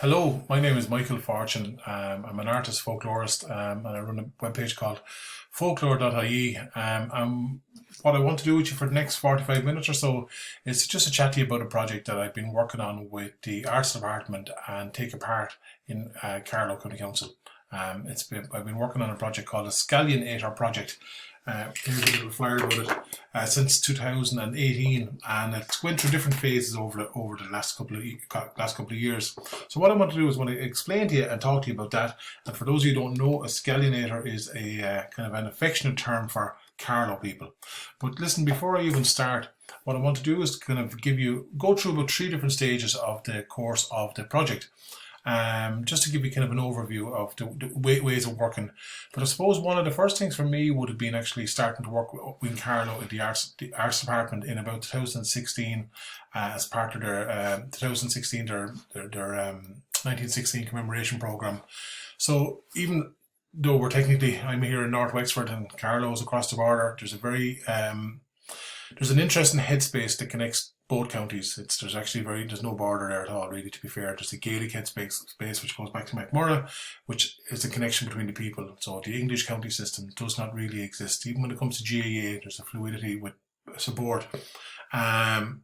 Hello, my name is Michael Fortune. I'm an artist folklorist, and I run a webpage called Folklore.ie. What I want to do with you for the next 45 minutes or so is just to chat to you about a project that I've been working on with the Arts Department and take a part in Carlow County Council. I've been working on a project called the Scallion Ater Project. Here's a little flyer about it since 2018, and it's went through different phases over the last couple of years. So what I want to do is want to explain to you and talk to you about that. And for those of you who don't know, a Scallion Ater is a kind of an affectionate term for Carlow people. But listen, before I even start, what I want to do is kind of go through about 3 different stages of the course of the project. Just to give you kind of an overview of the ways of working. But I suppose one of the first things for me would have been actually starting to work with Carlow at the arts department in about 2016 as part of their 1916 commemoration program. So even though I'm here in North Wexford and Carlow's across the border, there's an interesting headspace that connects both counties. There's no border there at all, really, to be fair. There's a Gaelic headspace which goes back to McMurrough, which is the connection between the people. So the English county system does not really exist. Even when it comes to GAA, there's a fluidity with support. And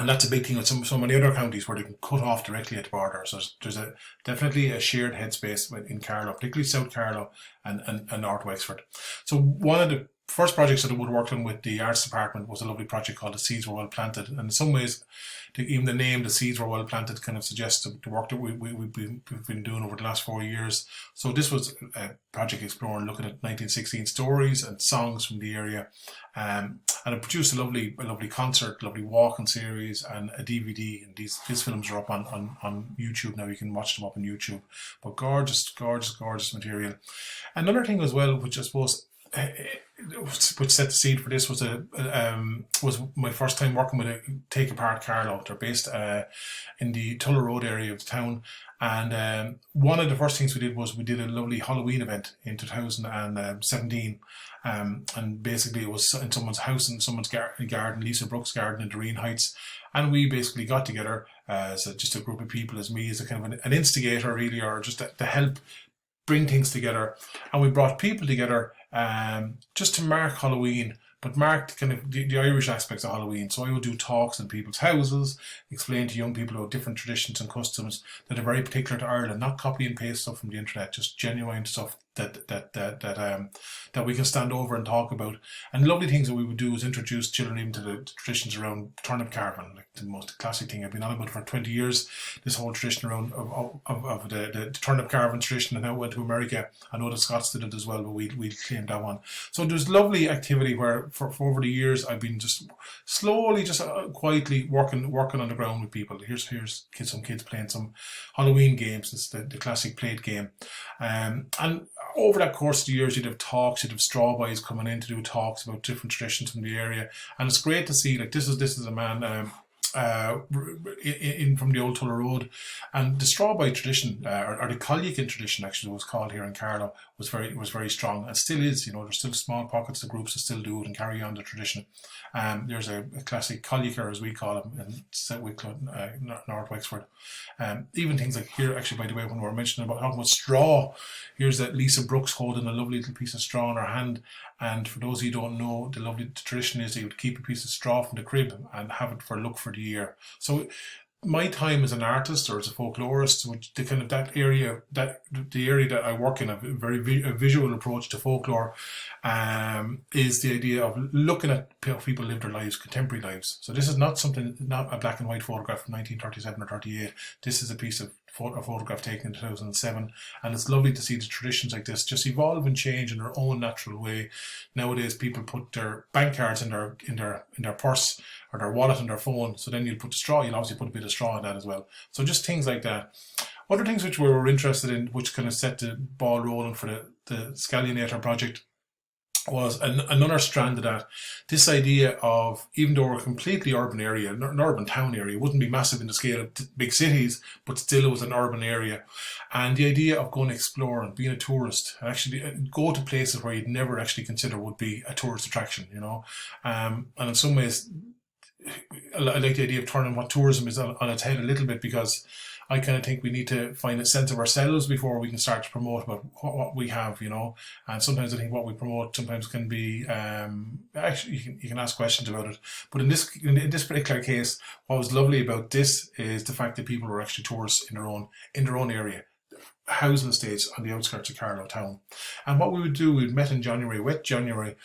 that's a big thing with so many other counties where they can cut off directly at the border. So there's definitely a shared headspace in Carlow, particularly South Carlow and North Wexford. So one of the first projects that I would have worked on with the arts department was a lovely project called The Seeds Were Well Planted. And in some ways, even the name The Seeds Were Well Planted kind of suggests the work that we've been doing over the last 4 years. So this was a project exploring, looking at 1916 stories and songs from the area. And it produced a lovely concert, lovely walking series and a DVD. And these films are up on YouTube now. You can watch them up on YouTube. But gorgeous material. Another thing as well, which I suppose which set the seed for this, was my first time working with Take Apart Carlow. They're based in the Tulla Road area of the town, and one of the first things we did was we did a lovely Halloween event in 2017, and basically it was in someone's house, in someone's garden, Lisa Brooks' garden in Doreen Heights, and we basically got together as just a group of people, as me as a kind of an instigator really, or just to help bring things together. And we brought people together just to mark Halloween, but mark kind of the Irish aspects of Halloween. So I would do talks in people's houses, explain to young people about different traditions and customs that are very particular to Ireland, not copy and paste stuff from the internet, just genuine stuff that we can stand over and talk about. And lovely things that we would do is introduce children even to the traditions around turnip carving, like the most classic thing I've been on about for 20 years. This whole tradition around of the turnip carving tradition, and how it went to America. I know the Scots did it as well, but we claimed that one. So there's lovely activity where for over the years I've been just slowly, just quietly working on the ground with people. Here's some kids playing some Halloween games. It's the classic plate game, and over that course of the years, you'd have talks, you'd have straw boys coming in to do talks about different traditions from the area, and it's great to see. Like this is a man in from the old Tulla Road, and the straw boy tradition, or the Collican tradition, actually it was called here in Carlow, was very strong, and still is. There's still small pockets of groups that still do it and carry on the tradition. There's a classic collier, as we call him, in St. Wicklow, North Wexford. Even things like here, actually, by the way, when we were mentioning about talking about straw, here's that Lisa Brooks holding a lovely little piece of straw in her hand. And for those of you who don't know, the tradition is they would keep a piece of straw from the crib and have it for luck for the year. So my time as an artist or as a folklorist, which the kind of the area that I work in, a visual approach to folklore, is the idea of looking at how people live their lives, contemporary lives. So this is not a black and white photograph from 1937 or 38. This is a piece of a photograph taken in 2007, and it's lovely to see the traditions like this just evolve and change in their own natural way. Nowadays, people put their bank cards in their purse or their wallet on their phone. So then you'll obviously put a bit of straw in that as well. So just things like that. Other things which we were interested in, which kind of set the ball rolling for the Scallion Ater Project, was another strand of that. This idea of, even though we're a completely urban area, an urban town area, it wouldn't be massive in the scale of big cities, but still it was an urban area. And the idea of going to explore and being a tourist, and actually go to places where you'd never actually consider would be a tourist attraction, And in some ways, I like the idea of turning what tourism is on its head a little bit, because I kind of think we need to find a sense of ourselves before we can start to promote about what we have, you know. And sometimes I think what we promote sometimes can be, actually you can ask questions about it. But in this particular case, what was lovely about this is the fact that people were actually tourists in their own area, housing estates on the outskirts of Carlow town. And what we would do, we'd met in January, wet January,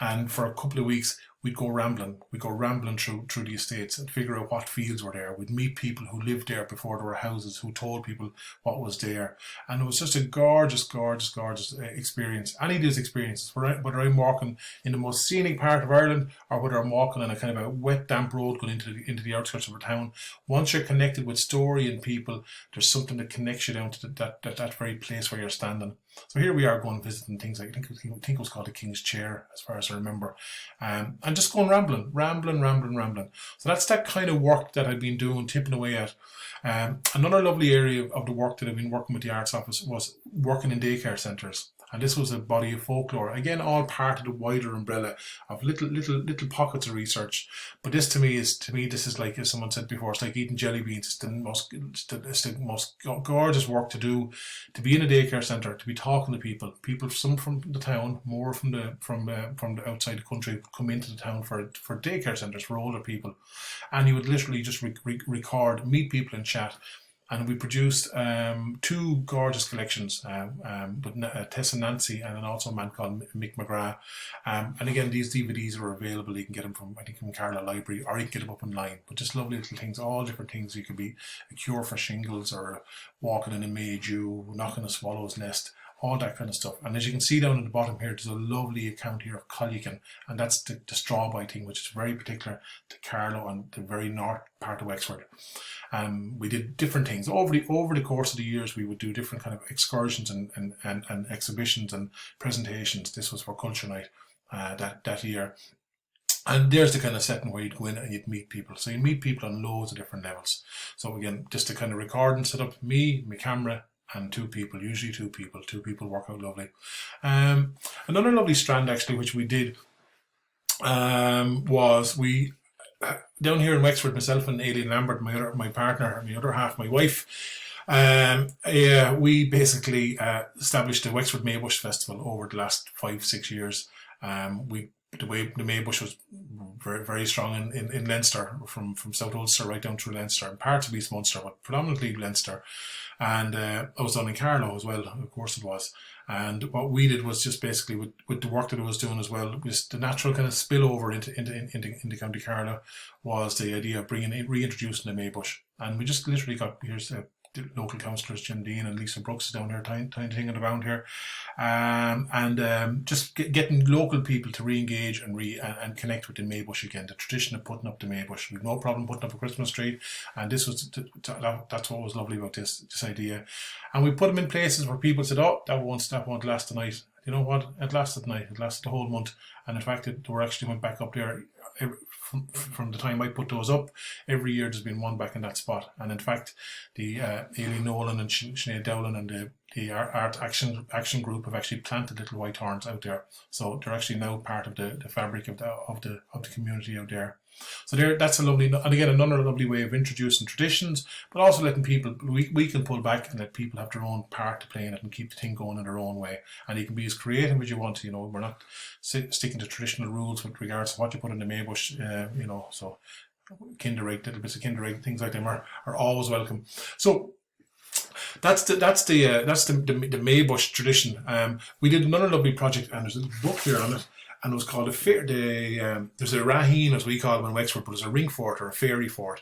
and for a couple of weeks we'd go rambling. We'd go rambling through the estates and figure out what fields were there. We'd meet people who lived there before there were houses, who told people what was there. And it was just a gorgeous experience. Any of these experiences, whether I'm walking in the most scenic part of Ireland or whether I'm walking on a kind of a wet, damp road going into the outskirts of a town, once you're connected with story and people, there's something that connects you down to that very place where you're standing. So here we are going visiting things like, I think it was called the King's Chair, as far as I remember. And just going rambling. So that's that kind of work that I've been doing, tipping away at. Another lovely area of the work that I've been working with the Arts Office was working in daycare centres. And this was a body of folklore. Again, all part of the wider umbrella of little pockets of research. But this to me, this is like, as someone said before, it's like eating jelly beans. It's the most gorgeous work to do, to be in a daycare centre, to be talking to people. Some from the town, more from the outside the country, come into the town for daycare centres for older people. And you would literally just record, meet people and chat. And we produced two gorgeous collections with Tess and Nancy, and then also a man called Mick McGrath. And again, these DVDs are available. You can get them from, I think, from Carlow Library, or you can get them up online. But just lovely little things, all different things. You could be a cure for shingles, or walking in a May Dew, knocking a swallow's nest, all that kind of stuff. And as you can see down at the bottom here, there's a lovely account here of Collican, and that's the strawberry thing, which is very particular to Carlow and the very north part of Wexford. We did different things over the course of the years. We would do different kind of excursions and exhibitions and presentations. This was for Culture Night that year. And there's the kind of setting where you'd go in and you'd meet people. So you meet people on loads of different levels. So again, just to kind of record and set up, me, my camera, and usually two people work out lovely. Another lovely strand actually, which we did, was we, down here in Wexford, myself and Aileen Lambert, my partner, my other half, my wife, we basically established the Wexford Maybush Festival over the last 5-6 years. The Maybush was very, very strong in Leinster, from South Ulster right down through Leinster and parts of East Munster, but predominantly Leinster. And it was done in Carlow as well, of course it was. And what we did was just basically with the work that I was doing as well, was the natural kind of spillover into County Carlow was the idea of reintroducing the Maybush. And we just literally got, here's the local councillors, Jim Dean and Lisa Brooks down here, tiny thing around here, just getting local people to re-engage and connect with the Maybush again. The tradition of putting up the Maybush. We've no problem putting up a Christmas tree, and this was that's what was lovely about this idea. And we put them in places where people said, "Oh, that won't last the night." You know what? It lasted the night. It lasted the whole month. And in fact, they actually went back up there from the time I put those up. Every year there's been one back in that spot. And in fact, the Aileen Nolan and Sinead Dowling and the Art Action Group have actually planted little white horns out there. So they're actually now part of the fabric of the community out there. So that's a lovely, and again, another lovely way of introducing traditions, but also letting people, we can pull back and let people have their own part to play in it and keep the thing going in their own way. And you can be as creative as you want to, we're not sticking to traditional rules with regards to what you put in the Maybush, so kinder egg, little bits of kinder egg, things like them are always welcome. So that's the Maybush tradition. We did another lovely project, and there's a book here on it. And it was called there's a Raheen, as we call them in Wexford, but there's a ring fort or a fairy fort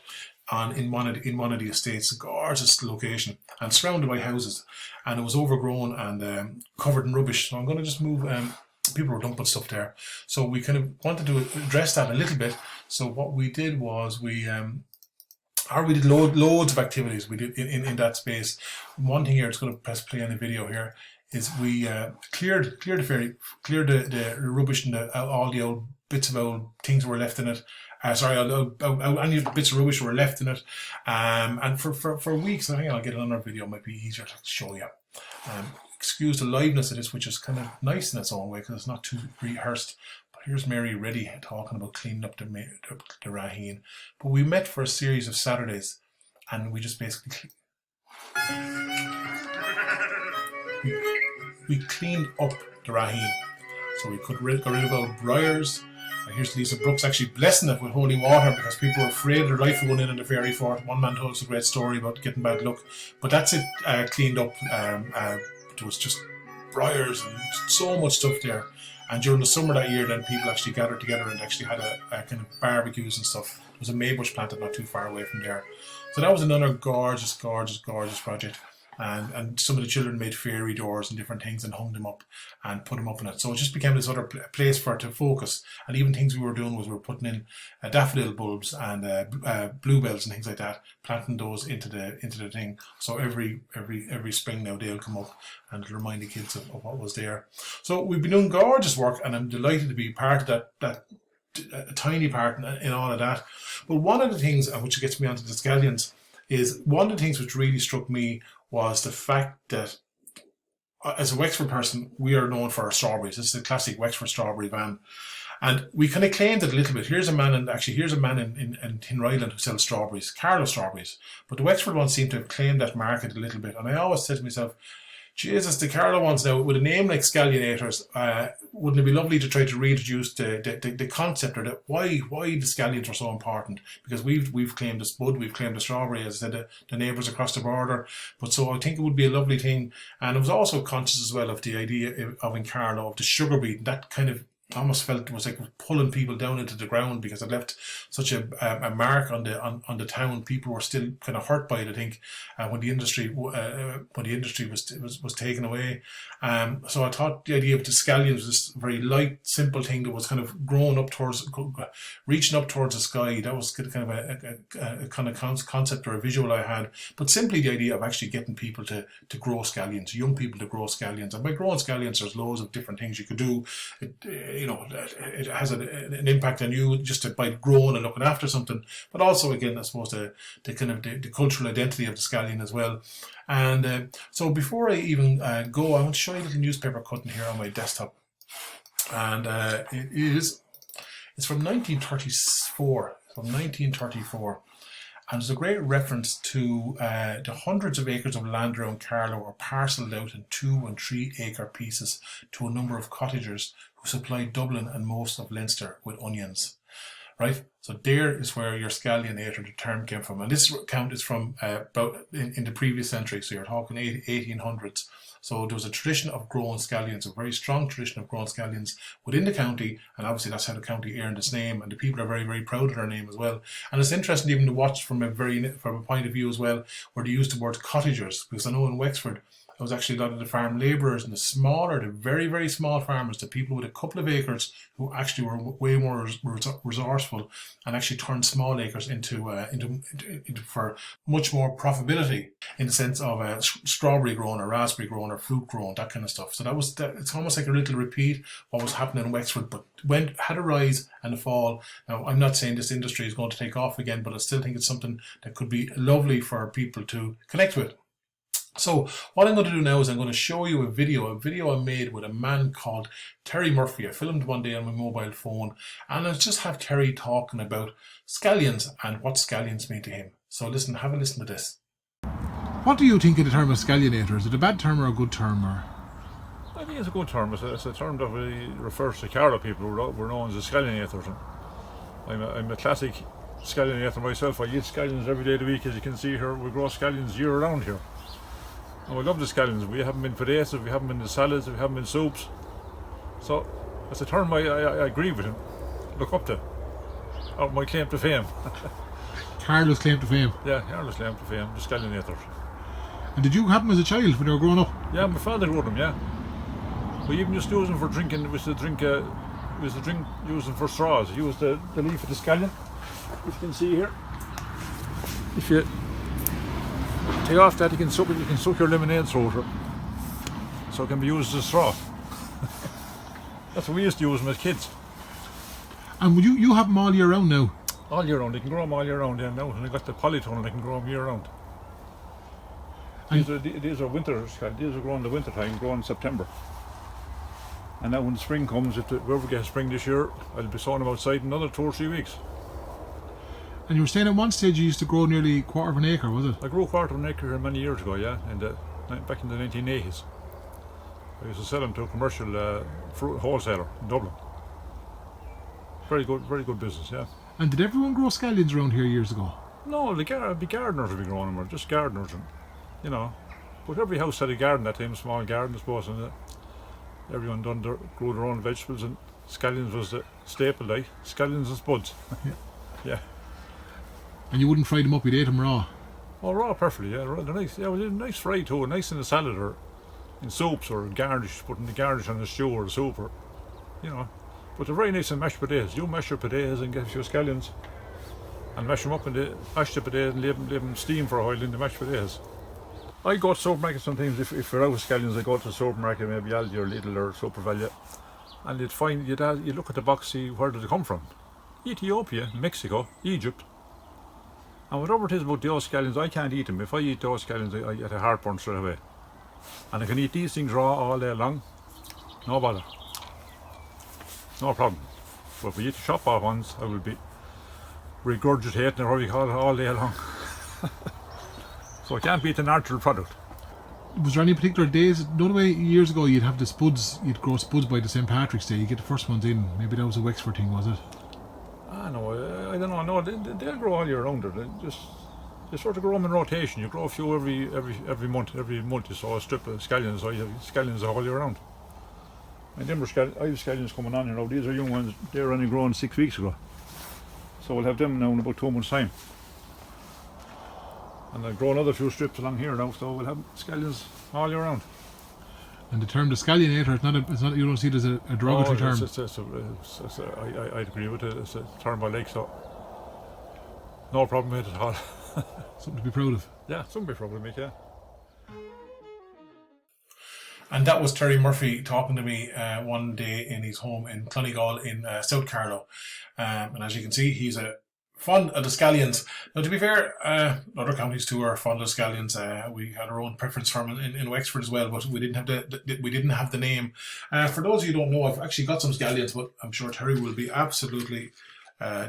in one of the estates, a gorgeous location and surrounded by houses. And it was overgrown and covered in rubbish. So I'm going to just move. People were dumping stuff there, so we kind of wanted to address that a little bit. So what we did was we did loads of activities. We did in that space. One thing here, it's going to press play on the video here, is we cleared the rubbish and all the old bits of old things were left in it. Any bits of rubbish were left in it. And for weeks, I think I'll get another video, might be easier to show you. Excuse the liveness of this, which is kind of nice in its own way because it's not too rehearsed. But here's Mary Reddy talking about cleaning up the Raheen. But we met for a series of Saturdays, and we just basically We cleaned up the raheen. So we got rid of our briars. And here's Lisa Brooks actually blessing it with holy water because people were afraid of their life of going in the fairy fort. One man told us a great story about getting bad luck. But that's it, cleaned up. There was just briars and so much stuff there. And during the summer that year, then people actually gathered together and actually had a kind of barbecues and stuff. There was a maybush planted not too far away from there. So that was another gorgeous project. And some of the children made fairy doors and different things and hung them up and put them up in it. So it just became this other place for it to focus. And even things we were doing was we were putting in daffodil bulbs and bluebells and things like that, planting those into the thing. So every spring now they'll come up and it'll remind the kids of what was there. So we've been doing gorgeous work, and I'm delighted to be part of that a tiny part in all of that. But one of the things, which gets me onto the scallions, is one of the things which really struck me was the fact that as a Wexford person, we are known for our strawberries. This is the classic Wexford strawberry van. And we kind of claimed it a little bit. Here's a man in Tinryland who sells strawberries, Carlow strawberries. But the Wexford ones seem to have claimed that market a little bit. And I always said to myself, Jesus, the Carlow ones now, with a name like Scallion Aters, wouldn't it be lovely to try to reintroduce the concept, or why the scallions are so important? Because we've claimed the spud, we've claimed the strawberry, as I said, the neighbours across the border. But so I think it would be a lovely thing. And I was also conscious as well of the idea of in Carlow, of the sugar beet, that kind of almost felt it was like pulling people down into the ground, because it left such a mark on the town. People were still kind of hurt by it, I think, when the industry was taken away. So I thought the idea of the scallions was this very light, simple thing that was kind of reaching up towards the sky. That was kind of a kind of concept or a visual I had. But simply the idea of actually getting people to grow scallions, young people to grow scallions. And by growing scallions, there's loads of different things you could do. It has an impact on you just by growing and looking after something, but also again, I suppose the kind of the cultural identity of the scallion as well. And so before I even go, I want to show you a little newspaper cutting here on my desktop, and it's from 1934. From 1934. And there's a great reference to the hundreds of acres of land around Carlow are parcelled out in 2 and 3 acre pieces to a number of cottagers who supplied Dublin and most of Leinster with onions. Right? So there is where your Scallion Ater, the term, came from. And this account is from about in the previous century, so you're talking 1800s. So there was a tradition of growing scallions, a very strong tradition of growing scallions within the county, and obviously that's how the county earned its name, and the people are very, very proud of their name as well. And it's interesting even to watch from a point of view as well, where they use the word cottagers, because I know in Wexford, it was actually a lot of the farm labourers and the very, very small farmers, the people with a couple of acres who actually were way more resourceful and actually turned small acres into for much more profitability in the sense of strawberry growing or raspberry growing or fruit growing, that kind of stuff. So it's almost like a little repeat what was happening in Wexford, but had a rise and a fall. Now, I'm not saying this industry is going to take off again, but I still think it's something that could be lovely for people to connect with. So what I'm going to do now is I'm going to show you a video I made with a man called Terry Murphy. I filmed one day on my mobile phone, and I'll just have Terry talking about scallions and what scallions mean to him. So have a listen to this. What do you think of the term of Scallion Ater? Is it a bad term or a good term? I think it's a good term. It's a term that refers to Carlow people who were known as the Scallion Aters. I'm a classic Scallion Ater myself. I eat scallions every day of the week. As you can see here, we grow scallions year round here. And we love the scallions. We have them in potatoes, we have them in the salads, we have them in soups. So it's a term I agree with him. Look up to. My claim to fame. Carlow's claim to fame? Yeah, Carlow's claim to fame, the Scallion Ater. And did you have them as a child when you were growing up? Yeah, my father grew them, yeah. We even used to use them for drinking. We used to use them for straws. Use the leaf of the scallion. If you can see here. If you take off that, you can suck your lemonade through it. So it can be used as a straw. That's what we used to use them as kids. And you have them all year round now? All year round. They can grow them all year round. Yeah, now when they got the polytunnel, they can grow them year round. These are winter scallions. These are grown in the winter time, grown in September. And now when spring comes, if we ever get spring this year, I'll be sowing them outside in another 2 or 3 weeks. And you were saying at one stage you used to grow nearly a quarter of an acre, was it? I grew a quarter of an acre here many years ago, yeah, back in the 1980s. I used to sell them to a commercial fruit wholesaler in Dublin. Very good business, yeah. And did everyone grow scallions around here years ago? No, the gardeners would be growing them, or just gardeners, and you know. But every house had a garden that time, a small garden, I suppose, and everyone grew their own vegetables, and scallions was the staple, like scallions and spuds. Yeah. Yeah. And you wouldn't fry them up, you'd eat them raw? Oh, raw, perfectly, yeah. They're nice. Yeah, well, they're nice fry too, nice in a salad or in soups or garnish, putting the garnish on the stew or the soup, or you know. But they're very nice in mashed potatoes. You mash your potatoes and get your scallions and mash them up and mash the potatoes and leave them steam for a while in the mashed potatoes. I go to supermarkets sometimes, if we're out of scallions, I go to the supermarket, maybe Aldi or Lidl or Super Value, and you look at the box, see where did it come from. Ethiopia, Mexico, Egypt. And whatever it is about those scallions, I can't eat them. If I eat those scallions, I get a heartburn straight away. And I can eat these things raw all day long, no bother. No problem. But if we eat the shop bought ones, I will be regurgitating or whatever you call it all day long. So I can't beat the natural product. Was there any particular days? The only way years ago you'd have the spuds, you'd grow spuds by the St. Patrick's Day, you get the first ones in. Maybe that was a Wexford thing, was it? No, I don't know. No, they'll grow all year round. They sort of grow them in rotation. You grow a few every month. Every month you saw a strip of scallions, so you have scallions all year round. And then I have scallions coming on, you know. These are young ones. They were only grown 6 weeks ago. So we'll have them now in about 2 months' time. And I'll grow another few strips along here now, so we'll have scallions all year round. And the term the Scallion Ater, it's not, you don't see it as a derogatory term. I agree with it. It's a term I like, so no problem with it at all. Something to be proud of. Yeah, something to be proud of, yeah. And that was Terry Murphy talking to me one day in his home in Clonegall in South Carlow. And as you can see, he's fond of the scallions. Now, to be fair, other counties too are fond of scallions. We had our own preference for them in Wexford as well, but we didn't have the name. For those of you who don't know, I've actually got some scallions, but I'm sure Terry will be absolutely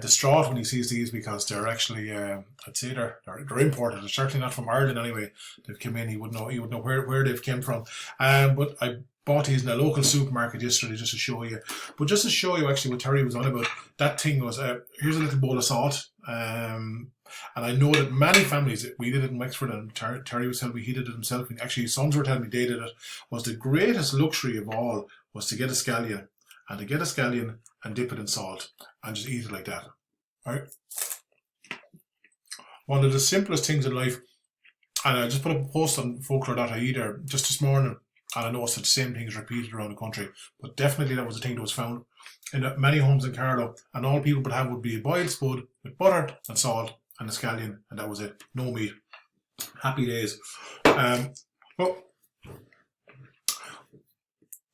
distraught when he sees these, because they're actually, I'd say they're imported. They're certainly not from Ireland anyway. They've come in. He would know where they've come from. But I bought these in a local supermarket yesterday just to show you. But just to show you actually what Terry was on about, that thing was, here's a little bowl of salt. And I know that many families, we did it in Wexford, and Terry was telling me he did it himself. And actually, his sons were telling me they did it. Was the greatest luxury of all was to get a scallion. And to get a scallion and dip it in salt and just eat it like that. Right? One of the simplest things in life. And I just put up a post on Folklore.ie there just this morning. And I noticed that the same thing is repeated around the country. But definitely that was the thing that was found in many homes in Carlow. And all people would have would be a boiled spud with butter and salt and a scallion. And that was it. No meat. Happy days. Well,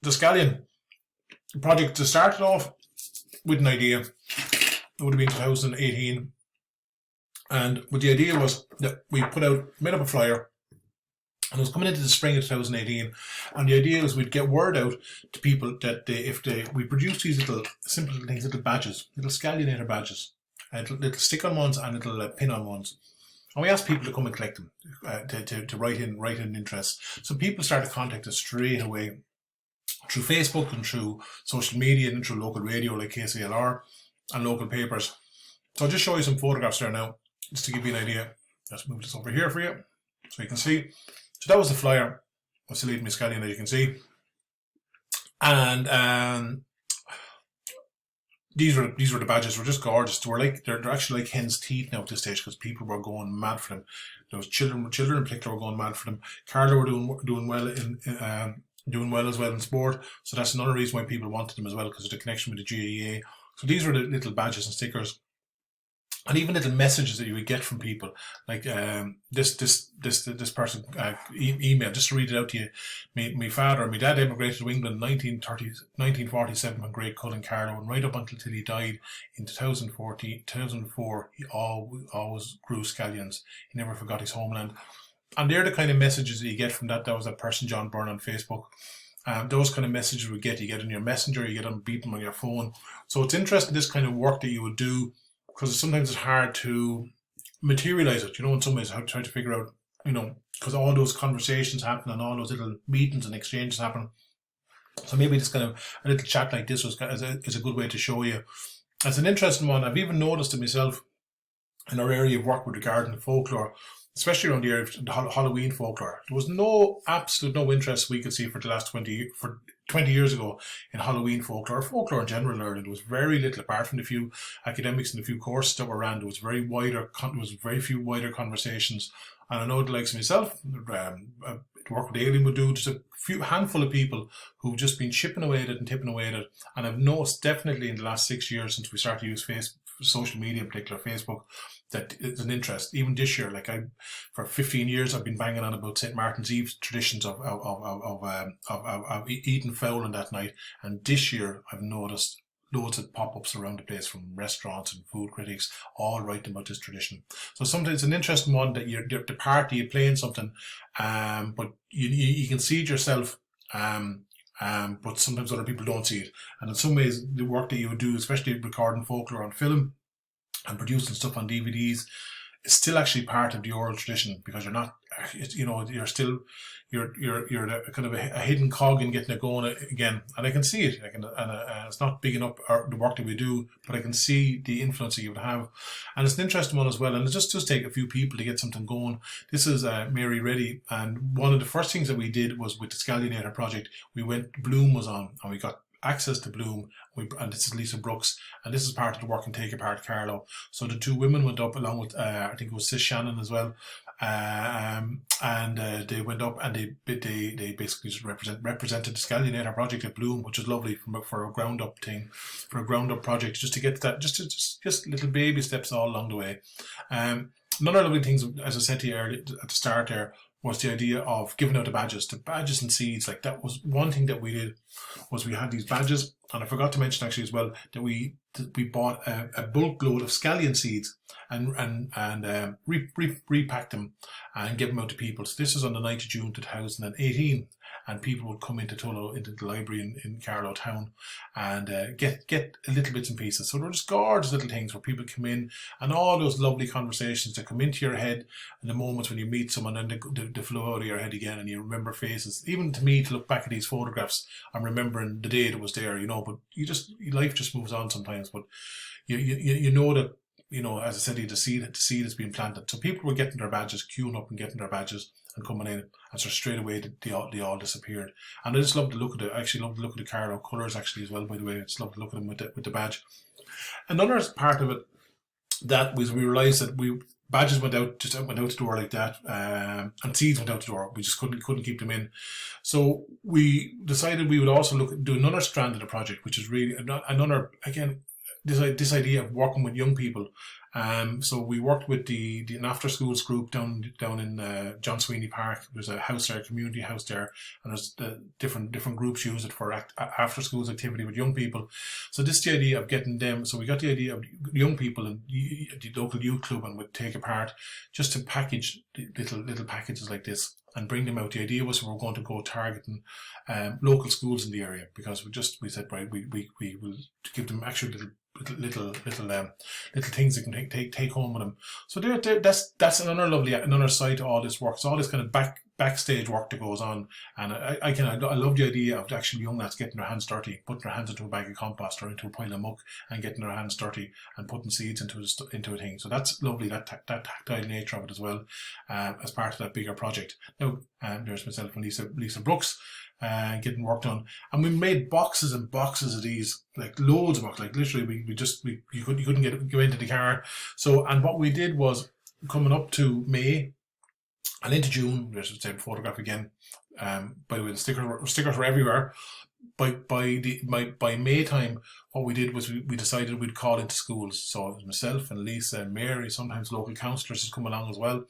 the Scallion Project started off with an idea. It would have been 2018. And what the idea was that we made up a flyer. And it was coming into the spring of 2018, and the idea was we'd get word out to people that we produce these little simple things, little badges, little Scallion Ater badges, little stick-on ones and little pin-on ones. And we asked people to come and collect them, to write in interest. So people started to contact us straight away through Facebook and through social media and through local radio like KCLR and local papers. So I'll just show you some photographs there now, just to give you an idea. Let's move this over here for you so you can see. So that was the flyer of Salute Me Scallion, as you can see. And these were the badges. Were just gorgeous. They're actually like hen's teeth now at this stage, because people were going mad for them. Those children in particular were going mad for them. Carlow were doing well doing well as well in sport. So that's another reason why people wanted them as well, because of the connection with the GAA. So these were the little badges and stickers. And even little messages that you would get from people, like this person email, just to read it out to you. My father, my dad emigrated to England in 1947 when Great Cullen Carlow, and right up until he died in 2004, he always grew scallions. He never forgot his homeland. And they're the kind of messages that you get from that. That was that person, John Byrne, on Facebook. Those kind of messages you get in your messenger, you get them beeping on your phone. So it's interesting, this kind of work that you would do because sometimes it's hard to materialize it, in some ways, how to try to figure out, because all those conversations happen and all those little meetings and exchanges happen. So maybe just kind of a little chat like this is a good way to show you. It's an interesting one. I've even noticed it myself in our area of work with regard to folklore, especially around the area of the Halloween folklore. There was absolute no interest we could see for the last 20 years ago in Halloween folklore, or folklore in general. There was very little, apart from the few academics and the few courses that were ran. There was very few wider conversations. And I know the likes of myself, the work with Alien would do, just a handful of people who've just been chipping away at it and tipping away at it. And I've noticed definitely in the last 6 years since we started to use social media, in particular Facebook, that it's an interest. Even this year, for 15 years, I've been banging on about St. Martin's Eve traditions of eating fowl on that night. And this year, I've noticed loads of pop-ups around the place from restaurants and food critics, all writing about this tradition. So sometimes it's an interesting one that you're the party, you're playing something, but you can see it yourself, but sometimes other people don't see it. And in some ways, the work that you would do, especially recording folklore on film and producing stuff on DVDs, is still actually part of the oral tradition, because you're not, you're still, you're a kind of a hidden cog in getting it going again. And I can see it. And it's not big enough, the work that we do, but I can see the influence that you would have. And it's an interesting one as well. And it just does take a few people to get something going. This is Mary Reddy. And one of the first things that we did was with the Scallion Ater Project, Bloom was on, and we got access to Bloom, and this is Lisa Brooks, and this is part of the Work and Take Apart Carlow. So the two women went up along with I think it was Sis Shannon as well, and they went up and they basically just represented the Scallion Ater Project at Bloom, which is lovely for a ground up project, just to get that, just little baby steps all along the way. Another lovely things, as I said to you earlier at the start there, was the idea of giving out the badges and seeds. Like, that was one thing that we did, was we had these badges, and I forgot to mention actually as well that we bought a bulk load of scallion seeds and repacked them and give them out to people. So this is on the 9th of June 2018. And people would come into Tullow, into the library in Carlow town, and get a little bits and pieces. So they're just gorgeous little things where people come in, and all those lovely conversations that come into your head in the moments when you meet someone, and they flow out of your head again, and you remember faces. Even to me, to look back at these photographs, I'm remembering the day that was there, but life just moves on sometimes. But you know that, as I said, the seed has been planted. So people were getting their badges, queuing up and getting their badges and coming in, and so straight away they all disappeared. And I just love the look of it. I actually love the look of the Carlow colours actually as well, by the way. I just love the look of them with the badge. Another part of it that was, we realised that badges went out the door like that, and seeds went out the door. We just couldn't keep them in. So we decided we would also do another strand of the project, which is really another, again, this idea of working with young people. So we worked with the after schools group down in John Sweeney Park. There's a house there, a community house there, and there's different groups use it for after schools activity with young people. So this is the idea of getting them. So we got the idea of young people and the local youth club and would take apart, just to package little packages like this and bring them out. The idea was we were going to go targeting local schools in the area, because we said, right, we will give them actually little things they can take home with them. So that's another side to all this work. So all this kind of backstage work that goes on, and I love the idea of actually young lads getting their hands dirty, putting their hands into a bag of compost or into a pile of muck, and getting their hands dirty and putting seeds into a thing. So that's lovely, that tactile nature of it as well, as part of that bigger project. Now there's myself and Lisa Brooks getting work done, and we made boxes and boxes of these, like loads of boxes, like literally you couldn't go into the car. So, and what we did was, coming up to May and into June, there's the same photograph again. By the way, the stickers were everywhere. By May time, what we did was we decided we'd call into schools. So it was myself and Lisa and Mary, sometimes local counsellors has come along as well,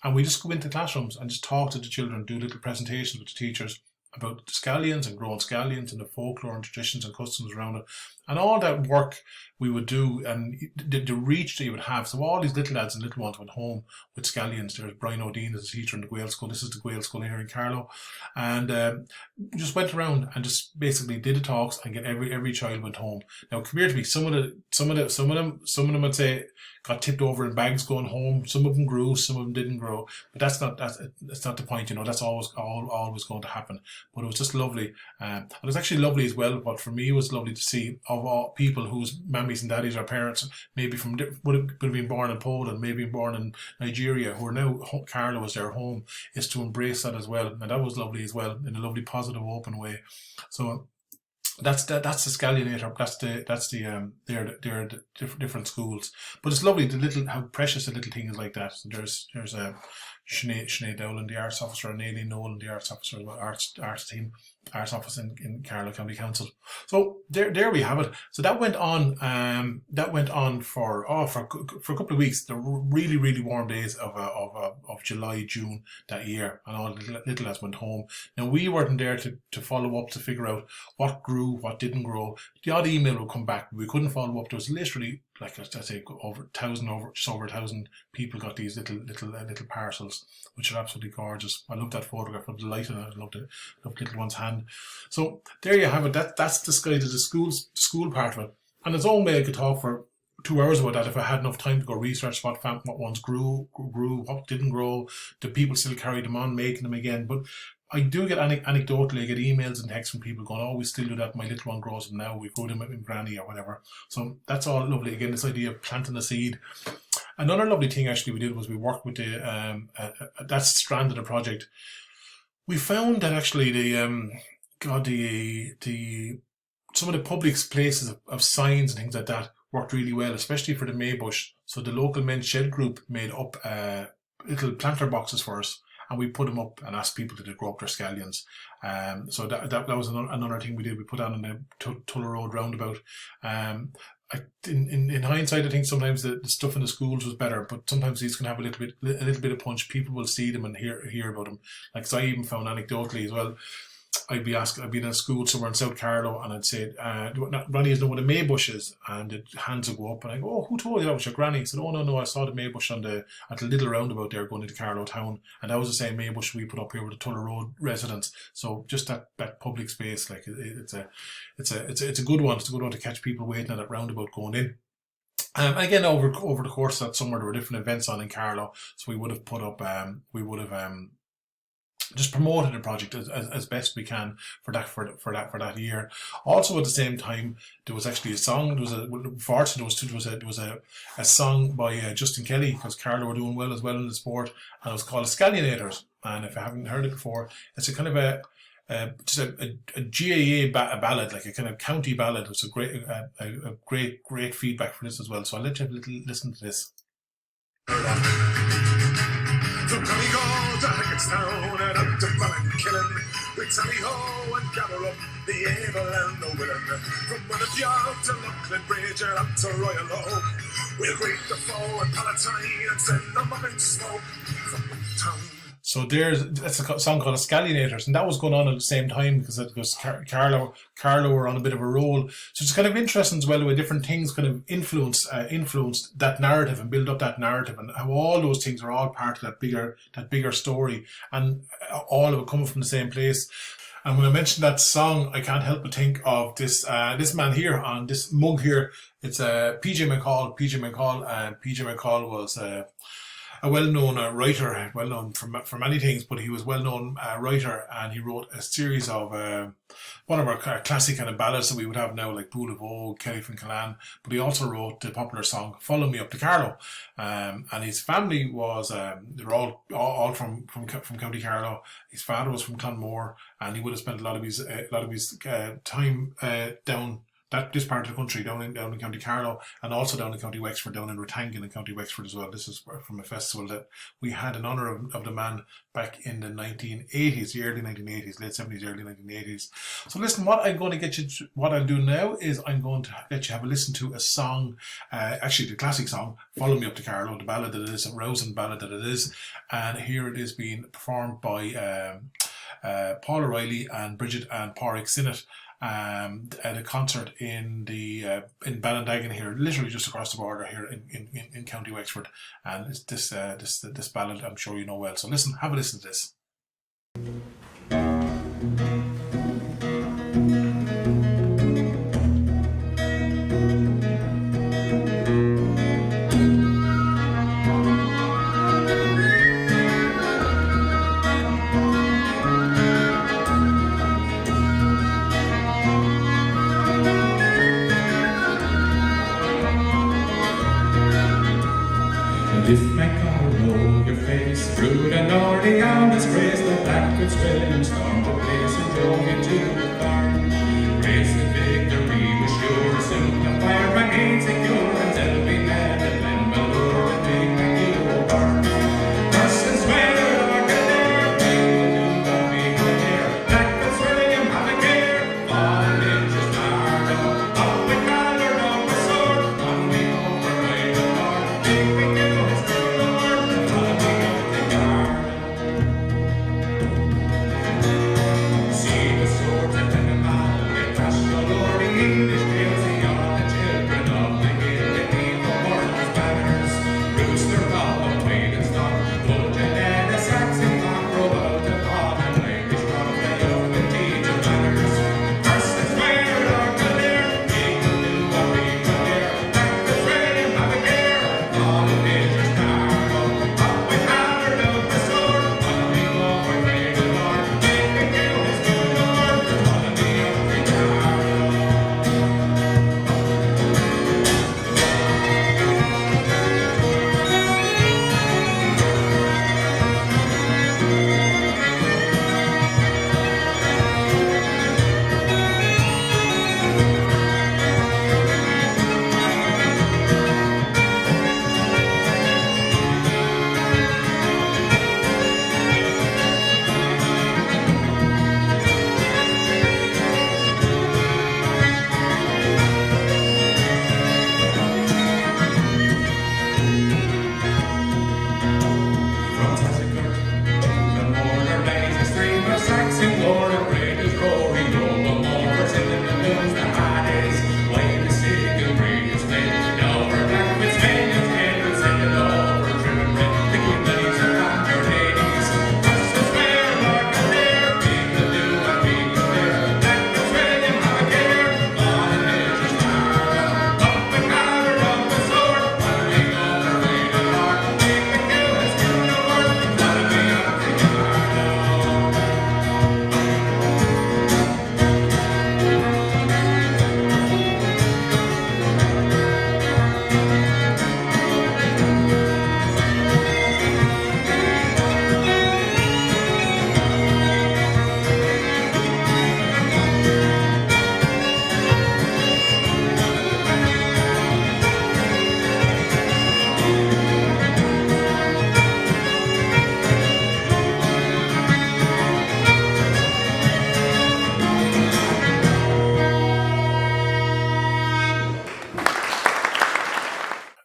and we just go into classrooms and just talk to the children, do little presentations with the teachers about the scallions and growing scallions and the folklore and traditions and customs around it. And all that work we would do, and the reach that you would have. So all these little lads and little ones went home with Scallions. There's Brian O'Dean as a teacher in the Gael school. This is the Gael school here in Carlow. And just went around and just basically did the talks and get every child went home. Now, come here to me. Some of them I'd say got tipped over in bags going home. Some of them grew, some of them didn't grow. But that's not the point, you know. That's always going to happen. But it was just lovely. It was actually lovely as well. But for me, it was lovely to see of all people whose mammies and daddies or parents maybe would have been born in Poland, maybe born in Nigeria, who are now Carlow as their home, is to embrace that as well. And that was lovely as well, in a lovely, positive, open way. So that's the Scallion Ater. That's the different schools. But it's lovely how precious a little thing is like that. So there's Sinead Dowland, the arts officer, and Aileen Nolan, the arts officer, arts office in Carlow County Council. So there we have it. So that went on. For a couple of weeks. The really, really warm days of July, June that year, and all the little lads went home. Now we weren't there to follow up to figure out what grew, what didn't grow. The odd email would come back, but we couldn't follow up. There was literally, like I say, just over 1,000 people got these little parcels, which are absolutely gorgeous. I love that photograph. I'm delighted. I love the little one's hand. So there you have it. That's the side of the school part of it. And its own way I could talk for 2 hours about that if I had enough time to go research what ones grew, what didn't grow. Do people still carry them on, making them again? But I do get anecdotally, I get emails and texts from people going, "Oh, we still do that. My little one grows them now. We grow them in Granny," or whatever. So that's all lovely. Again, this idea of planting a seed. Another lovely thing actually we did was we worked with that strand of the project. We found that actually some of the public places of signs and things like that worked really well, especially for the Maybush. So the local men's shed group made up little planter boxes for us, and we put them up and asked people to grow up their scallions. So that was another thing we did. We put that on the Tuller Road roundabout. In hindsight, I think sometimes the stuff in the schools was better, but sometimes these can have a little bit of punch. People will see them and hear about them. Like, so I even found anecdotally as well. I'd be in a school somewhere in South Carlow, and I'd say, "Ronnie is know what a Maybush is," and the hands would go up, and I go, "Oh, who told you that was your granny?" He said, "Oh no, I saw the Maybush at the little roundabout there going into Carlow town, and that was the same Maybush we put up here with the Tuller Road residents." So just that public space, like it's a good one. It's a good one to catch people waiting at that roundabout going in. Again, over the course of that summer, there were different events on in Carlow, so we would have put up, just promoted the project as best we can for that year. Also, at the same time, there was actually a song. There was a song by Justin Kelly, because Carlow were doing well as well in the sport, and it was called Scallion Aters. And if you haven't heard it before, it's a kind of a GAA ballad, like a kind of county ballad. It's a great feedback for this as well. So I'll let you have a little listen to this. From Carlow to Hackettstown and up to Ballinkillen, we tally ho and gather up the able and the willing. From Winnipeg to Loughlin Bridge and up to Royal Oak, we'll greet the foe at Palatine and send them up in smoke from town. So that's a song called Scallion Aters, and that was going on at the same time because Carlow were on a bit of a roll. So it's kind of interesting as well the way different things kind of influenced that narrative and build up that narrative, and how all those things are all part of that bigger story, and all of it coming from the same place. And when I mentioned that song, I can't help but think of this man here on this mug here. It's PJ McCall. PJ McCall was a well-known writer, well-known for many things, but he was a well-known writer, and he wrote a series of one of our classic kind of ballads that we would have now, like Bull of Vogue, Kelly from Killan, but he also wrote the popular song Follow Me Up to Carlow. And his family was, they were all from County Carlow. His father was from Clonmore, and he would have spent a lot of his time down this part of the country, down in County Carlow, and also down in County Wexford, down in Rotangan in County Wexford as well. This is from a festival that we had in honour of the man back in the 1980s, the early 1980s, late 70s, early 1980s. So listen, what I'll do now is I'm going to let you have a listen to a song, actually the classic song, Follow Me Up to Carlow, the ballad that it is, a rousing ballad that it is. And here it is being performed by Paul O'Reilly and Bridget and Pádraig Sinnott. at a concert in Ballindagan here, literally just across the border here in County Wexford. And it's this ballad I'm sure you know well. So listen, have a listen to this. If my Carlow, your face, rude and naughty on disgrace, the blackbirds will storm the place and drove into the farm. Race the victory was sure, soon the fire remains secure until we met at Glenmalure and Big McGill Barn. Curse and swear, Lord, get there, we will do what we can there. Blackbirds William, have a care, fallen in just Carlow. Up with collar, down the sword, on we go for right and hard. Big McGill has true Lord, follow me up to Carlow. See the swords and then the mouth, get trash all o'er the English tales, see all the children of the hill, they need the horns, banners, rooster, column, wade and stock, Fulton and a Saxon cock, row out the ball, and Irish rock, they up with teach of manners. Curse and swear, Lord, go there, we will do what we can dare. Blackbirds William, have a care, all of nature's Carlow. Up with hammer, out the sword, on we go for great and hard. Big McGill has true Lord, follow me up to Carlow. From Tassagurt to the border lays a stream of Saxon glory, great as glory, over moors in the news the hardest, wave is sick and great is fled, over Blackwood's William's head, and send it over driven red, the Kimberleys and conquered Hades. Curse and swear, Lord, go there, we will do what we can dare. Blackwood's William, have a care, all in nature's Carlow. Up with collar, up with sword, while we go for great and hard. Big McGill has true Lord, follow me up to Carlow.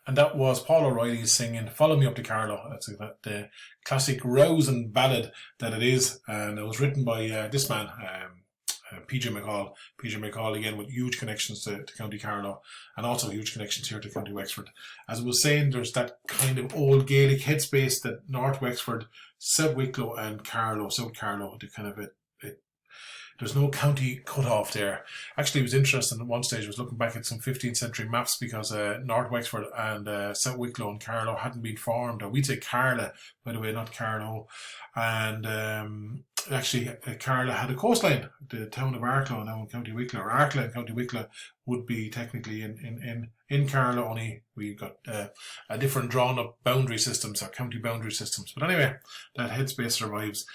And that was Paul O'Reilly singing "Follow Me Up to Carlow." That's the classic rousing ballad that it is, and it was written by this man, PJ McCall. PJ McCall again with huge connections to County Carlow, and also huge connections here to County Wexford. As I was saying, there's that kind of old Gaelic headspace that North Wexford, South Wicklow, and Carlow, South Carlow, the kind of there's no county cut off there. Actually, it was interesting at one stage. I was looking back at some 15th century maps because North Wexford and South Wicklow and Carlow hadn't been formed. Or we'd say Carla, by the way, not Carlow. And actually, Carla had a coastline. The town of Arklow now in County Wicklow, or Arklow in County Wicklow, would be technically in Carlow. Only we got a different drawn up boundary systems or county boundary systems. But anyway, that headspace survives.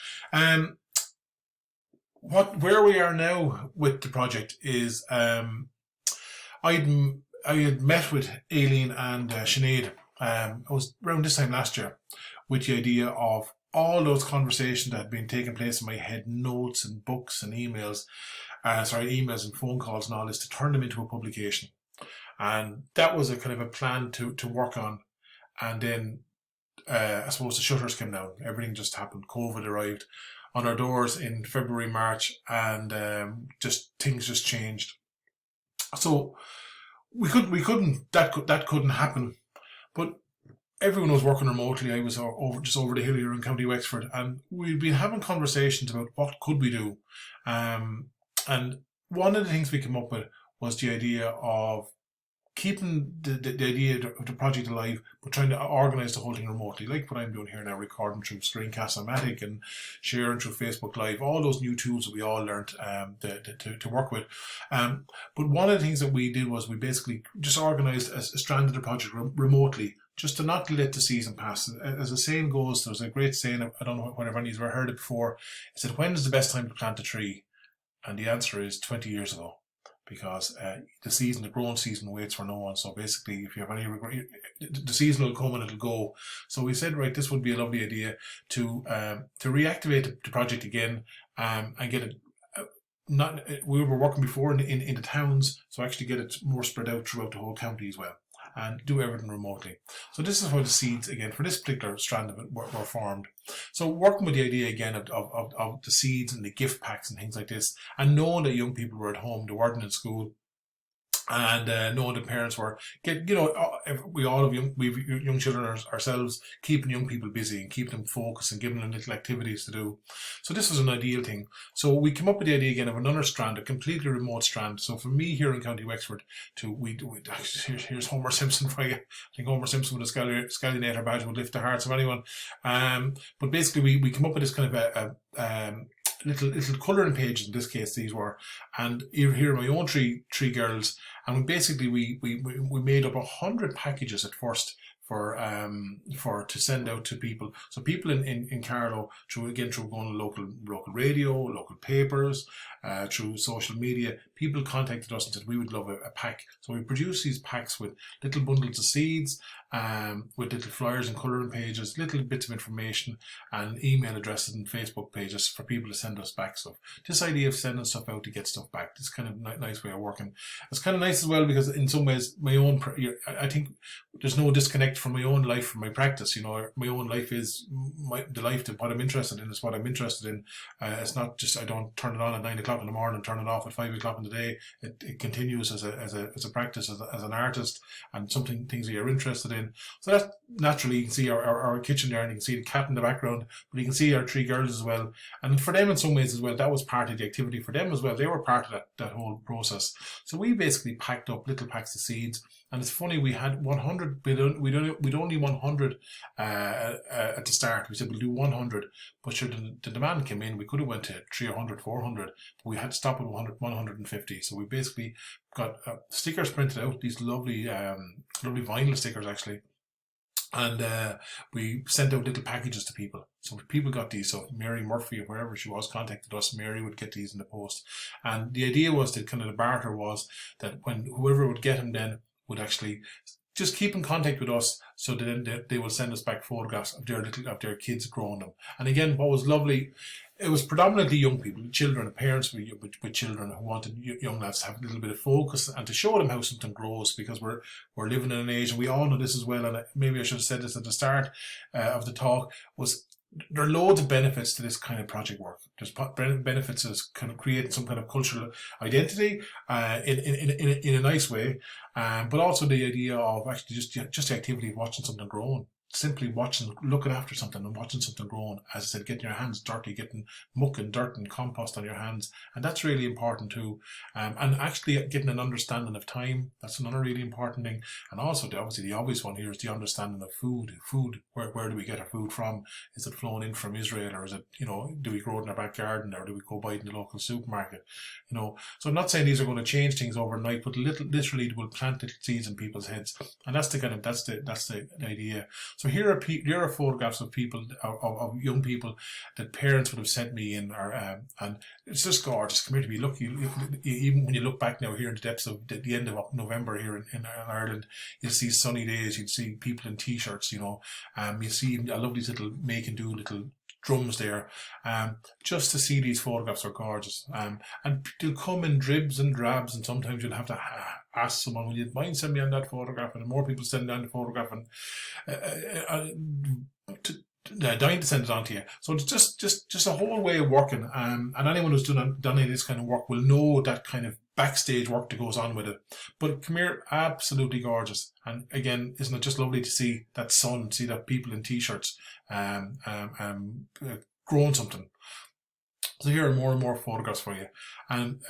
Where we are now with the project is I had met with Aileen and Sinead. It was around this time last year with the idea of all those conversations that had been taking place in my head, notes and books and emails and phone calls and all this, to turn them into a publication. And that was a kind of a plan to work on. And then I suppose the shutters came down. Everything just happened. COVID arrived. on our doors in February, March, and things just changed. So that couldn't happen. But everyone was working remotely. I was just over the hill here in County Wexford, and we'd been having conversations about what could we do. And one of the things we came up with was the idea of keeping the idea of the project alive, but trying to organise the whole thing remotely, like what I'm doing here now, recording through Screencast-O-Matic and sharing through Facebook Live, all those new tools that we all learned to work with. But one of the things that we did was we basically just organised a strand of the project remotely, just to not let the season pass. As the saying goes, there's a great saying, I don't know whether anyone's ever heard it before, it said, when is the best time to plant a tree? And the answer is 20 years ago. Because the growing season waits for no one. So basically, if you have any regret, the season will come and it'll go. So we said, right, this would be a lovely idea to reactivate the project again, and get it. We were working before in the towns, so actually get it more spread out throughout the whole county as well, and do everything remotely. So this is how the seeds, again, for this particular strand of it were formed. So working with the idea again of the seeds and the gift packs and things like this, and knowing that young people were at home, they weren't in school, and knowing that parents were we all have young children ourselves, keeping young people busy and keeping them focused and giving them little activities to do. So this was an ideal thing. So we came up with the idea again of another strand, a completely remote strand. So for me here in County Wexford, here's Homer Simpson for you. I think Homer Simpson with a Scallion Ater badge would lift the hearts of anyone. But basically we came up with this kind of a little colouring pages, in this case these were, and here are my own three girls, and we made up 100 packages at first for to send out to people. So people in Carlow, through going to local radio, local papers, through social media, people contacted us and said we would love a pack. So we produced these packs with little bundles of seeds, with little flyers and colouring pages, little bits of information, and email addresses and Facebook pages for people to send us back stuff. This idea of sending stuff out to get stuff back, this kind of nice way of working. It's kind of nice as well, because in some ways I think there's no disconnect from my own life from my practice. My own life is the life that what I'm interested in is what I'm interested in. It's not just, I don't turn it on at 9 o'clock in the morning and turn it off at 5 o'clock in the day. It continues as a practice, as an artist, and things that you're interested in. So that naturally, you can see our kitchen there, and you can see the cat in the background, but you can see our three girls as well. And for them in some ways as well, that was part of the activity for them as well. They were part of that whole process. So we basically packed up little packs of seeds. And it's funny, we had 100, we'd only 100 at the start. We said we'll do 100, but sure, the demand came in. We could have went to 300, 400, but we had to stop at 150. So we basically got stickers printed out, these lovely vinyl stickers actually. And we sent out little packages to people. So people got these. So Mary Murphy, or wherever she was, contacted us. Mary would get these in the post. And the idea was that kind of the barter was that when whoever would get them then would actually just keep in contact with us, so that then they will send us back photographs of their kids growing them. And again, what was lovely, it was predominantly young people, children, parents with children who wanted young lads to have a little bit of focus and to show them how something grows, because we're living in an age, and we all know this as well, and maybe I should have said this at the start of the talk, was there are loads of benefits to this kind of project work. There's benefits as kind of creating some kind of cultural identity in a nice way, but also the idea of actually just the activity of watching something growing. Simply looking after something and watching something growing. As I said, getting your hands dirty, getting muck and dirt and compost on your hands. And that's really important too. And actually getting an understanding of time. That's another really important thing. And also, obviously, the obvious one here is the understanding of food. Food, where do we get our food from? Is it flown in from Israel, or is it, do we grow it in our back garden, or do we go buy it in the local supermarket? So I'm not saying these are going to change things overnight, but literally will plant little seeds in people's heads. And that's the idea. So here are photographs of people, of young people that parents would have sent me in, and it's just gorgeous. Come here to me. Look, even when you look back now here in the depths of the end of November here in Ireland, you'll see sunny days. You'll see people in t-shirts. You see, I love these little make and do little drums there. Just to see these photographs are gorgeous. And they'll come in dribs and drabs, and sometimes you'll have to ask someone, will you mind send me on that photograph? And the more people send down the photograph, and dying to send it on to you. So it's just a whole way of working. And anyone who's done any of this kind of work will know that kind of backstage work that goes on with it. But come here, absolutely gorgeous. And again, isn't it just lovely to see that sun, see that people in t-shirts growing something. So here are more and more photographs for you. And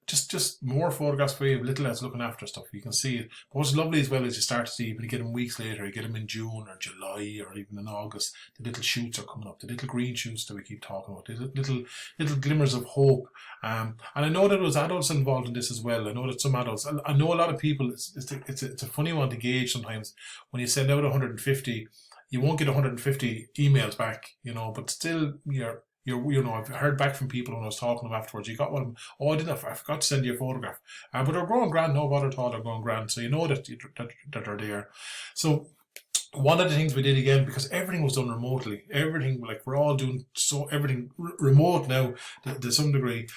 just more photographs for you of little lads looking after stuff. You can see it. But what's lovely as well is you start to see, but you get them weeks later, you get them in June or July or even in August. The little shoots are coming up, the little green shoots that we keep talking about, the little glimmers of hope. And I know that there was adults involved in this as well. I know that some adults, I know a lot of people, it's a funny one to gauge sometimes. When you send out 150, you won't get 150 emails back, you know, but still I've heard back from people when I was talking to them afterwards. You got one? Oh, I forgot to send you a photograph. But they're growing grand. No bother at all. They're growing grand. So you know that they're there. So one of the things we did again, because everything was done remotely. Everything, like we're all doing everything remote now to some degree.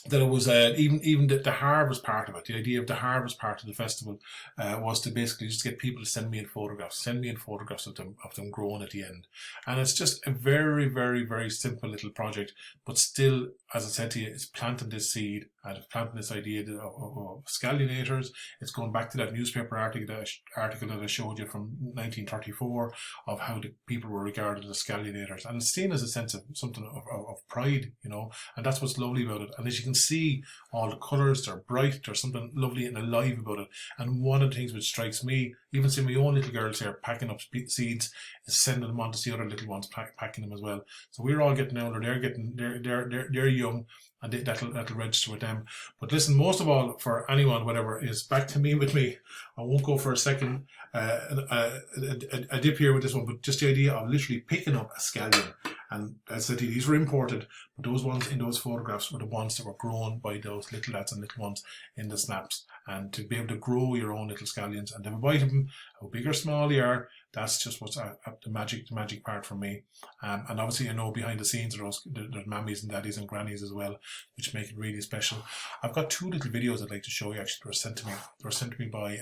That it was even the harvest part of it. The idea of the harvest part of the festival was to basically just get people to send me in photographs of them growing at the end. And it's just a very, very, very simple little project, but still, as I said to you, it's planting this seed and it's planting this idea of Scallion Aters. It's going back to that newspaper article that I showed you from 1934 of how the people were regarded as Scallion Aters, and it's seen as a sense of something of pride, you know. And that's what's lovely about it. And as you can see, all the colours, they're bright, there's something lovely and alive about it. And one of the things which strikes me, even seeing my own little girls here packing up seeds, is sending them on to see other little ones packing them as well. So we're all getting older, they're young, and that'll register with them. But listen, most of all, for anyone, whatever, is back to me with me. I won't go for a second a dip here with this one, but just the idea of literally picking up a scallion. And as I said, these were imported, but those ones in those photographs were the ones that were grown by those little lads and little ones in the snaps. And to be able to grow your own little scallions and to have a bite of them, how big or small they are, that's just what's the magic part for me. And obviously, I know behind the scenes there's mammies and daddies and grannies as well, which make it really special. I've got two little videos I'd like to show you. Actually, they were sent to me by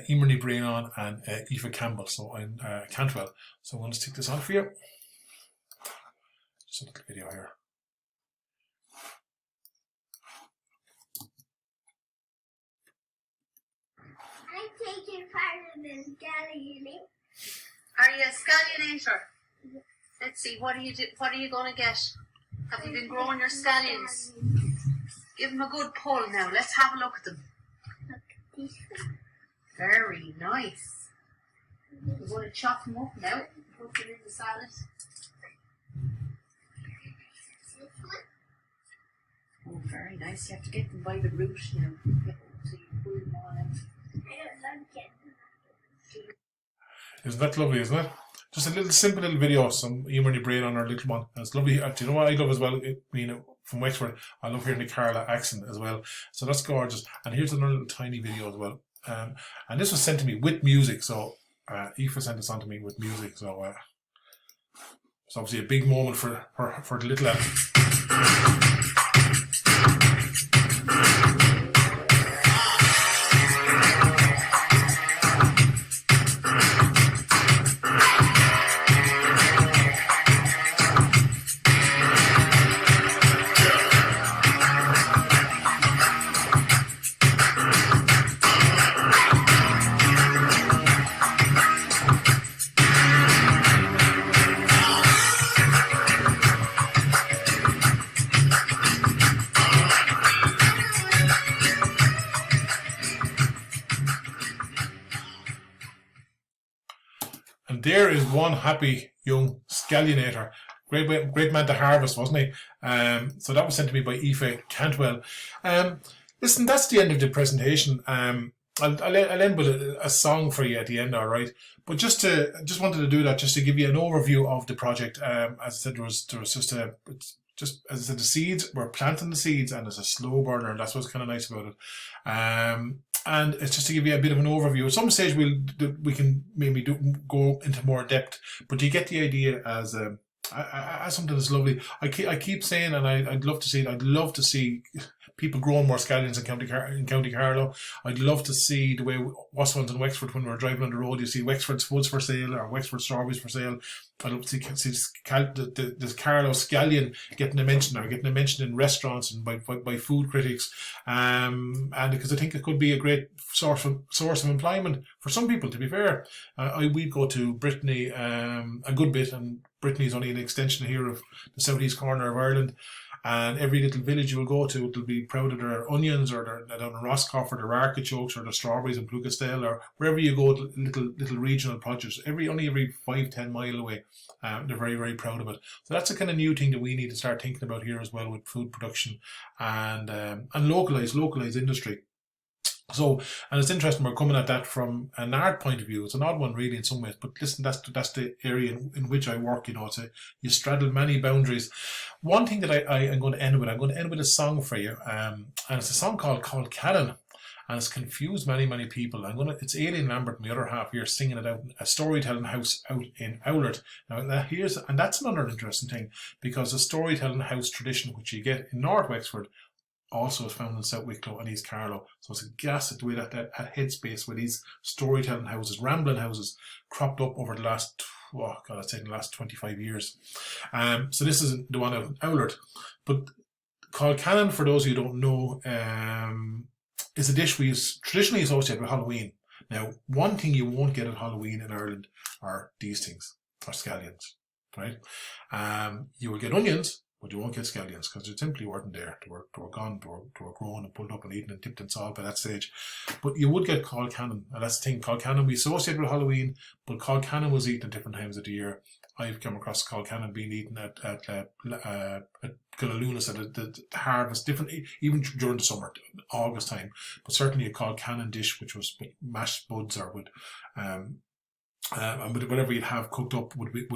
Emerny Brainon and Aoife Campbell, so in Cantwell. So I'm going to stick this on for you. Just a little video here. I'm taking part in the Scallion. Are you a Scallion Ater? Let's see, what are you going to get? Have you been growing your scallions? Give them a good pull now. Let's have a look at them. Look at this one. Very nice. We're going to chop them up now. Put them in the salad. This one. Oh, very nice. You have to get them by the root now. So you pull them all out. I don't like it. Isn't that lovely, isn't it? Just a little simple little video, some Emerny brain on our little one. And it's lovely. Do you know what I love as well? Being from Wexford, I love hearing the Carlow accent as well. So that's gorgeous. And here's another little tiny video as well. And this was sent to me with music. So Aoife sent this on to me with music. So it's obviously a big moment for the little lad. And there is one happy young Scallion Ater. Great man to harvest, wasn't he? So that was sent to me by Aoife Cantwell. Listen, that's the end of the presentation. I'll end with a song for you at the end, all right? But just wanted to do that just to give you an overview of the project. As I said, there was just as I said, the seeds, we're planting the seeds, and it's a slow burner, and that's what's kind of nice about it. And it's just to give you a bit of an overview. At some stage, we can maybe go into more depth, but you get the idea as something that's lovely. I keep saying, and I'd love to see it. I'd love to see people growing more scallions in County Carlow. I'd love to see the way us ones in Wexford, when we're driving on the road, you see Wexford spuds for sale or Wexford strawberries for sale. I'd love to see this Carlow scallion getting a mention in restaurants and by food critics, and because I think it could be a great source of employment for some people. To be fair, we'd go to Brittany a good bit, and Brittany is only an extension here of the southeast corner of Ireland. And every little village you will go to, they'll be proud of their onions, or their down in Roscoff, or their artichokes, or their strawberries in Plucastel, or wherever you go, little regional produce. Only every 5-10 mile away, they're very, very proud of it. So that's a kind of new thing that we need to start thinking about here as well, with food production and localized industry. So, and it's interesting, we're coming at that from an art point of view. It's an odd one really in some ways, but listen, that's the area in which I work, you straddle many boundaries. One thing that I'm going to end with a song for you, and it's a song called Cannon, and it's confused many, many people. It's Aileen Lambert and the other half here singing it out in a storytelling house out in Owlert. Now that's another interesting thing, because the storytelling house tradition, which you get in North Wexford, also is found in South Wicklow and East Carlow. So it's a gas at the way that headspace where these storytelling houses, rambling houses, cropped up over the last, I'd say the last 25 years. So this is the one out in Owlert. But called Cannon, for those of you who don't know, is a dish we use traditionally associated with Halloween. Now, one thing you won't get at Halloween in Ireland are these things, or scallions, right? You will get onions, but you won't get scallions, because they simply weren't there. They were gone, they were grown and pulled up and eaten and dipped in salt by that stage. But you would get called Cannon, and that's the thing. Called Cannon we associate with Halloween, but called Cannon was eaten at different times of the year. I've come across called Cannon being eaten at Lunas at the harvest, different, even during the summer, August time. But certainly a called Cannon dish, which was with mashed buds or with and whatever you'd have cooked up would be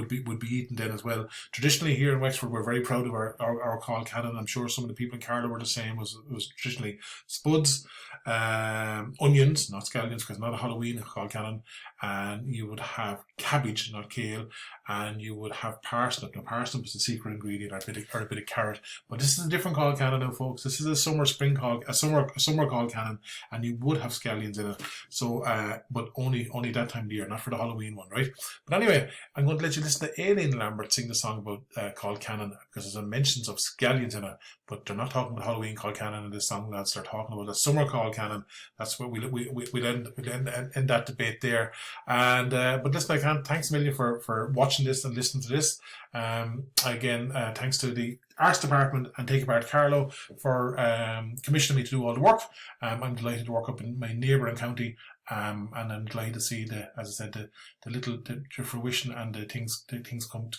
eaten then as well. Traditionally here in Wexford, we're very proud of our called Cannon. I'm sure some of the people in Carlow were the same. It was traditionally spuds, onions, not scallions, because not a Halloween called Cannon, and you would have cabbage, not kale, and you would have parsnip. Now, parsnip is the secret ingredient, or a bit of carrot. But this is a different called Cannon now, folks. This is a summer called Cannon, and you would have scallions in it. So, but only that time of the year, not for the Halloween one, right? But anyway, I'm going to let you listen to Aileen Lambert sing the song about called Cannon, because there's mentions of scallions in it, but they're not talking about Halloween called Cannon in this song, lads. They're talking about a summer called Cannon. That's where we'll end that debate there. And but listen, thanks a million for watching this and listening to this. Again, thanks to the Arts Department and Take Apart Carlow for commissioning me to do all the work. I'm delighted to work up in my neighbouring county, and I'm delighted to see the little fruition and the things come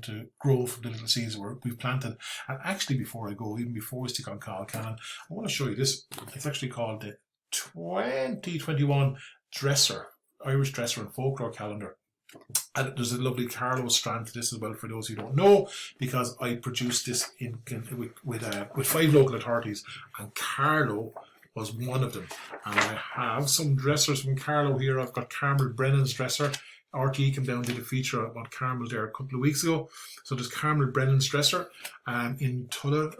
to grow from the little seeds we've planted. And actually, before I go, even before we stick on Call Cannon, I want to show you this. It's actually called the 2021 Irish Dresser and Folklore calendar. And there's a lovely Carlow strand to this as well, for those who don't know, because I produced this with 5 local authorities, and Carlow was one of them. And I have some dressers from Carlow here. I've got Carmel Brennan's dresser. RTE came down and did a feature about Carmel there a couple of weeks ago. So there's Carmel Brennan's dresser in Tulla,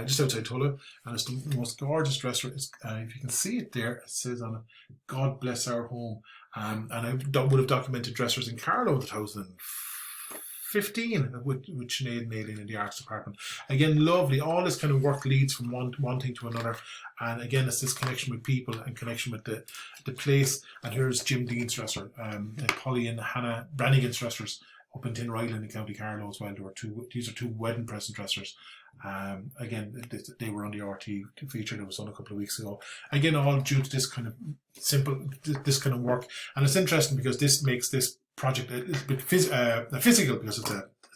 just outside Tulla, and it's the most gorgeous dresser. If you can see it there, it says on it, "God bless our home." And I would have documented dressers in Carlow in 2015 with Sinead and Aileen in the Arts Department. Again, lovely. All this kind of work leads from one thing to another. And again, it's this connection with people and connection with the place. And here's Jim Dean's dresser, and Polly and Hannah Brannigan's dressers up in Tinryland in County Carlow as well. These are 2 wedding present dressers. Again, they were on the RT feature that was on a couple of weeks ago. Again, all due to this kind of this kind of work. And it's interesting because this makes this project a little bit physical, because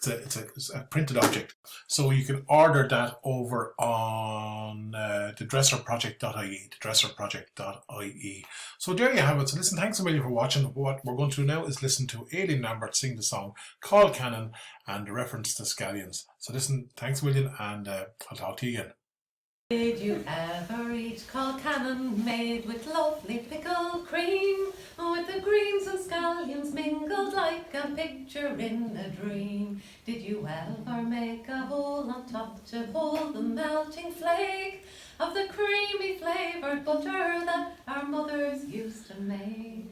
it's a printed object. So you can order that over on the dresserproject.ie. So there you have it. So listen, thanks a million for watching. What we're going to do now is listen to Aileen Lambert sing the song called Cannon and the reference to scallions. So listen, thanks a million, and I'll talk to you again. Did you ever eat called Cannon made with lovely pickled cream, with the greens and scallions mingled like like a picture in a dream. Did you ever make a hole on top to hold the melting flake of the creamy flavoured butter that our mothers used to make?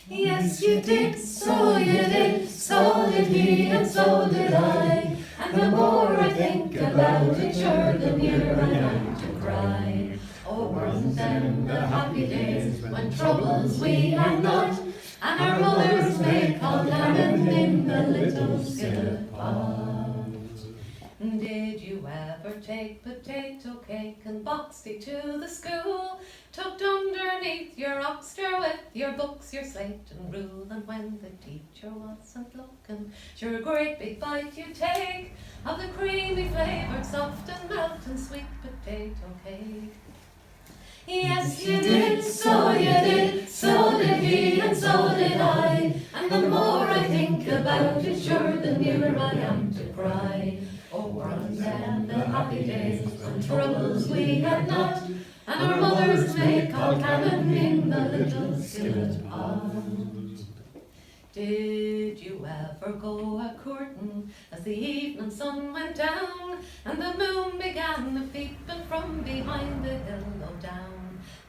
Yes, you did, so you did, so did he, and so did I. And the more I think about it, sure, the nearer I am to cry. Oh, weren't them the happy days when troubles we had not, and our mothers made called gammon in the little skillet pot. Did you ever take potato cake and box it to the school, tucked underneath your oxter with your books, your slate and rule? And when the teacher wasn't looking, sure, a great big bite you take of the creamy flavoured, soft and melting sweet potato cake. Yes, you did, so you did, so did he, and so did I. And the more I think about it, sure, the nearer I am to cry. Oh, weren't them the happy days when troubles we had not, and our mothers made called gammon in the little skillet pot. Did you ever go a-courting as the evening sun went down, and the moon began a-peeping from behind the hill low down?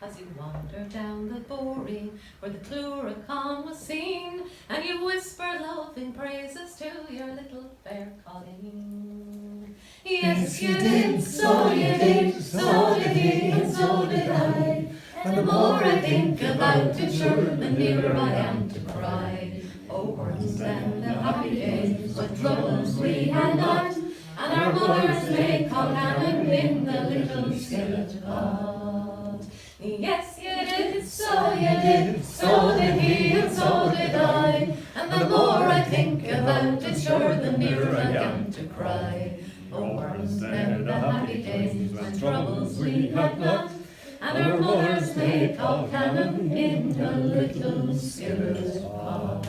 As you wandered down the boreen where the Cluracon was seen, and you whispered loving praises to your little fair Colleen. Yes, you did, so you did, so did he, and so did I. And the more I think about it, sure, the nearer I am to cry. Oh, weren't them the happy days when troubles we had not, and our mothers made called gammon in the little skillet pot. Yes, you did, so you did, so did he, and so did I. And the more I think about it, sure, the nearer I am to cry. Oh, weren't them the happy days when troubles we had not, and our mothers made called gammon in the little skillet pot.